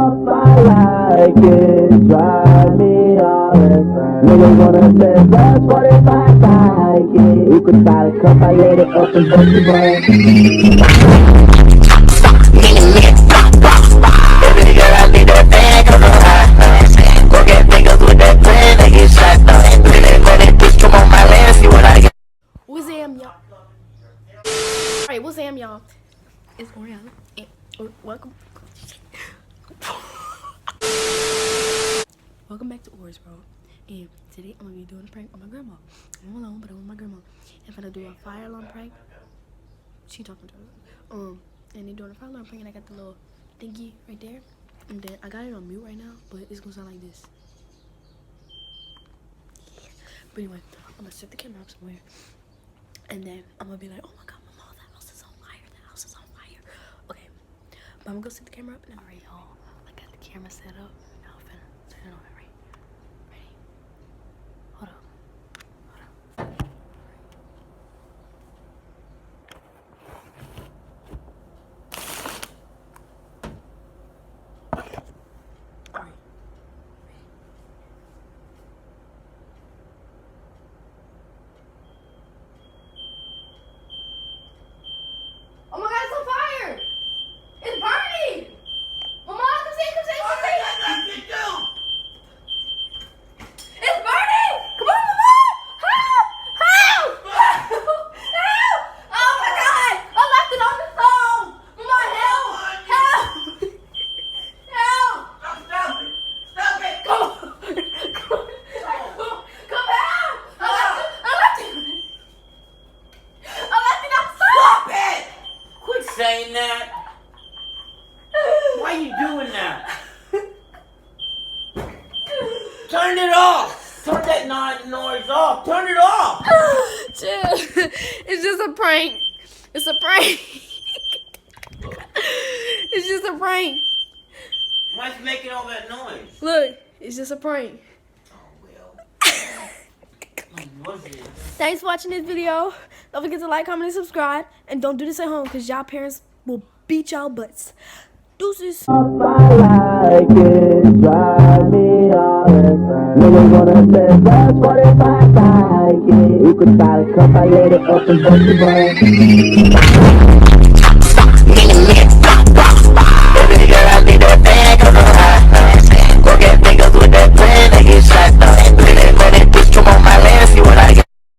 like it, drive me all insane. Niggas wanna say that's what if I like it. You could buy a cup, I laid it up and bust your brain. Baby girl, I need that bag, I know how. Go get niggas with that plan, they get shot down. And let it bitch come on my land, see what I got. What's up, y'all? Alright, what's up, y'all? It's Oriana, and welcome. Welcome back to Oris, bro. And today I'm gonna be doing a prank on my grandma. I'm alone, but I'm with my grandma. I'm gonna do a fire alarm prank. She talking to her. And they're doing a fire alarm prank, and I got the little thingy right there. And then I got it on mute right now, but it's gonna sound like this. But anyway, I'm gonna set the camera up somewhere, and then I'm gonna be like, oh my god, mama, that house is on fire. That house is on fire. Okay, but I'm gonna go set the camera up, and alright, y'all, I got the camera set up. Now I'm finna turn it on. Ready? Hold up. Alright. Oh my god, it's on fire! It's burning! Mama, come see! It's burning! Come on, Mama! Help! Oh my god! I left it on the stove! Mama, help! Stop it! Come on! Come out! I left it on the stove! Stop it! Quit saying that. Why are you doing that? Turn it off. Turn that noise off. Turn it off. Chill. It's just a prank. It's a prank. It's just a prank. Why's making all that noise? Look, it's just a prank. Oh, well. Thanks for watching this video. Don't forget to like, comment, and subscribe. And don't do this at home because y'all parents will beat y'all butts. Deuces. I like it, drive me all insane. Niggas wanna say that's what if I like it. You could buy a cup, I laid it up and bust your brain.